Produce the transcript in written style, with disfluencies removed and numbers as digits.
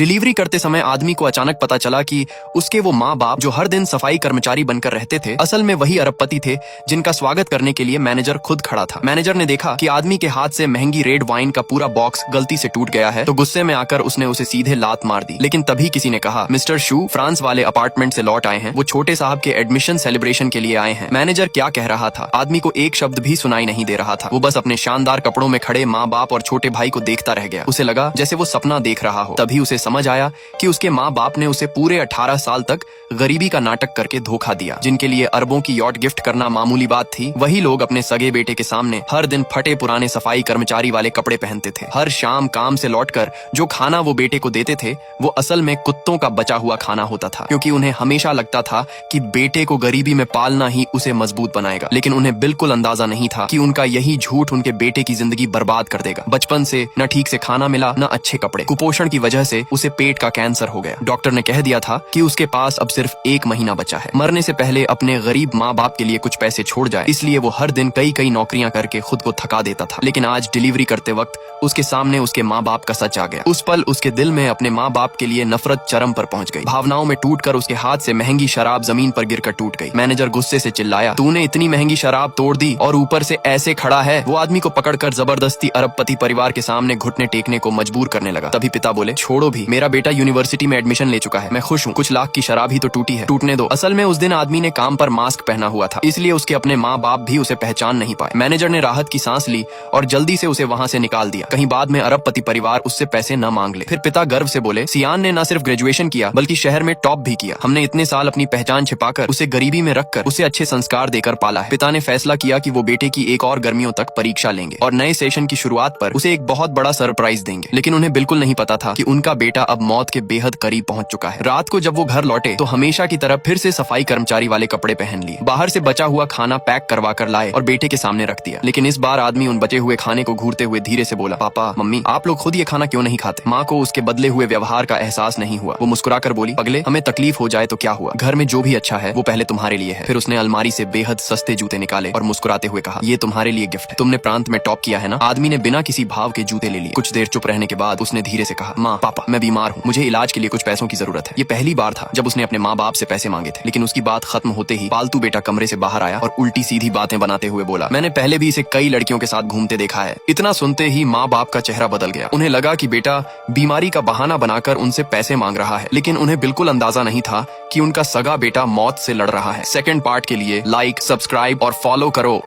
Delivery करते समय आदमी को अचानक पता चला कि उसके वो माँ बाप जो हर दिन सफाई कर्मचारी बनकर रहते थे, असल में वही अरबपति थे जिनका स्वागत करने के लिए मैनेजर खुद खड़ा था। मैनेजर ने देखा कि आदमी के हाथ से महंगी रेड वाइन का पूरा बॉक्स गलती से टूट गया है, तो गुस्से में आकर उसने उसे सीधे लात मार दी। लेकिन तभी किसी ने कहा, मिस्टर शू फ्रांस वाले अपार्टमेंट से लौट आए हैं, वो छोटे साहब के एडमिशन सेलिब्रेशन के लिए आए हैं। मैनेजर क्या कह रहा था, आदमी को एक शब्द भी सुनाई नहीं दे रहा था। वो बस अपने शानदार कपड़ों में खड़े माँ बाप और छोटे भाई को देखता रह गया। उसे लगा जैसे वो सपना देख रहा हो। तभी उसे समझ आया कि उसके माँ बाप ने उसे पूरे 18 साल तक गरीबी का नाटक करके धोखा दिया। जिनके लिए अरबों की यॉट गिफ्ट करना मामूली बात थी, वही लोग अपने सगे बेटे के सामने हर दिन फटे पुराने सफाई कर्मचारी वाले कपड़े पहनते थे। हर शाम काम से लौटकर जो खाना वो बेटे को देते थे वो असल में कुत्तों का बचा हुआ खाना होता था, क्योंकि उन्हें हमेशा लगता था कि बेटे को गरीबी में पालना ही उसे मजबूत बनाएगा। लेकिन उन्हें बिल्कुल अंदाजा नहीं था कि उनका यही झूठ उनके बेटे की जिंदगी बर्बाद कर देगा। बचपन से न ठीक से खाना मिला, न अच्छे कपड़े। कुपोषण की वजह से उसे पेट का कैंसर हो गया। डॉक्टर ने कह दिया था कि उसके पास अब सिर्फ 1 महीना बचा है। मरने से पहले अपने गरीब माँ बाप के लिए कुछ पैसे छोड़ जाए, इसलिए वो हर दिन कई नौकरियां करके खुद को थका देता था। लेकिन आज डिलीवरी करते वक्त उसके सामने उसके माँ बाप का सच आ गया। उस पल उसके दिल में अपने माँ बाप के लिए नफरत चरम पर पहुंच गई। भावनाओं में टूटकर उसके हाथ से महंगी शराब जमीन पर गिरकर टूट गई। मैनेजर गुस्से से चिल्लाया, तूने इतनी महंगी शराब तोड़ दी और ऊपर से ऐसे खड़ा है। वो आदमी को पकड़कर जबरदस्ती अरबपति परिवार के सामने घुटने टेकने को मजबूर करने लगा। तभी पिता बोले, छोड़ो भी, मेरा बेटा यूनिवर्सिटी में एडमिशन ले चुका है, मैं खुश हूँ। कुछ लाख की शराब ही तो टूटी है, टूटने दो। असल में उस दिन आदमी ने काम पर मास्क पहना हुआ था, इसलिए उसके अपने माँ बाप भी उसे पहचान नहीं पाए। मैनेजर ने राहत की सांस ली और जल्दी से उसे वहाँ से निकाल दिया, कहीं बाद में अरबपति परिवार उससे पैसे न मांग ले। फिर पिता गर्व से बोले, सियान ने न सिर्फ ग्रेजुएशन किया बल्कि शहर में टॉप भी किया। हमने इतने साल अपनी पहचान छिपाकर उसे गरीबी में रखकर उसे अच्छे संस्कार देकर पाला है। पिता ने फैसला किया कि वो बेटे की एक और गर्मियों तक परीक्षा लेंगे और नए सेशन की शुरुआत पर उसे एक बहुत बड़ा सरप्राइज देंगे। लेकिन उन्हें बिल्कुल नहीं पता था कि उनका बेटा अब मौत के बेहद करीब पहुंच चुका है। रात को जब वो घर लौटे तो हमेशा की तरह फिर से सफाई कर्मचारी वाले कपड़े पहन लिए। बाहर से बचा हुआ खाना पैक करवा कर लाए और बेटे के सामने रख दिया। लेकिन इस बार आदमी उन बचे हुए खाने को घूरते हुए धीरे से बोला, पापा मम्मी आप लोग खुद ये खाना क्यों नहीं खाते? माँ को उसके बदले हुए व्यवहार का एहसास नहीं हुआ। वो मुस्कुराकर बोली, पगले, हमें तकलीफ हो जाए तो क्या हुआ, घर में जो भी अच्छा है वो पहले तुम्हारे लिए है। फिर उसने अलमारी से बेहद सस्ते जूते निकाले और मुस्कुराते हुए कहा, ये तुम्हारे लिए गिफ्ट है, तुमने प्रांत में टॉप किया है ना। आदमी ने बिना किसी भाव के जूते ले लिए। कुछ देर चुप रहने के बाद उसने धीरे से कहा, माँ पापा मैं बीमार हूँ, मुझे इलाज के लिए कुछ पैसों की जरूरत है। ये पहली बार था जब उसने अपने माँ बाप से पैसे मांगे थे। लेकिन उसकी बात खत्म होते ही पालतू बेटा कमरे से बाहर आया और उल्टी सीधी बातें बनाते हुए बोला, मैंने पहले भी इसे कई लड़कियों के साथ घूमते देखा है। इतना सुनते ही माँ बाप का चेहरा बदल गया। उन्हें लगा कि बेटा बीमारी का बहाना बनाकर उनसे पैसे मांग रहा है, लेकिन उन्हें बिल्कुल अंदाजा नहीं था कि उनका सगा बेटा मौत से लड़ रहा है। सेकंड पार्ट के लिए लाइक, सब्सक्राइब और फॉलो करो।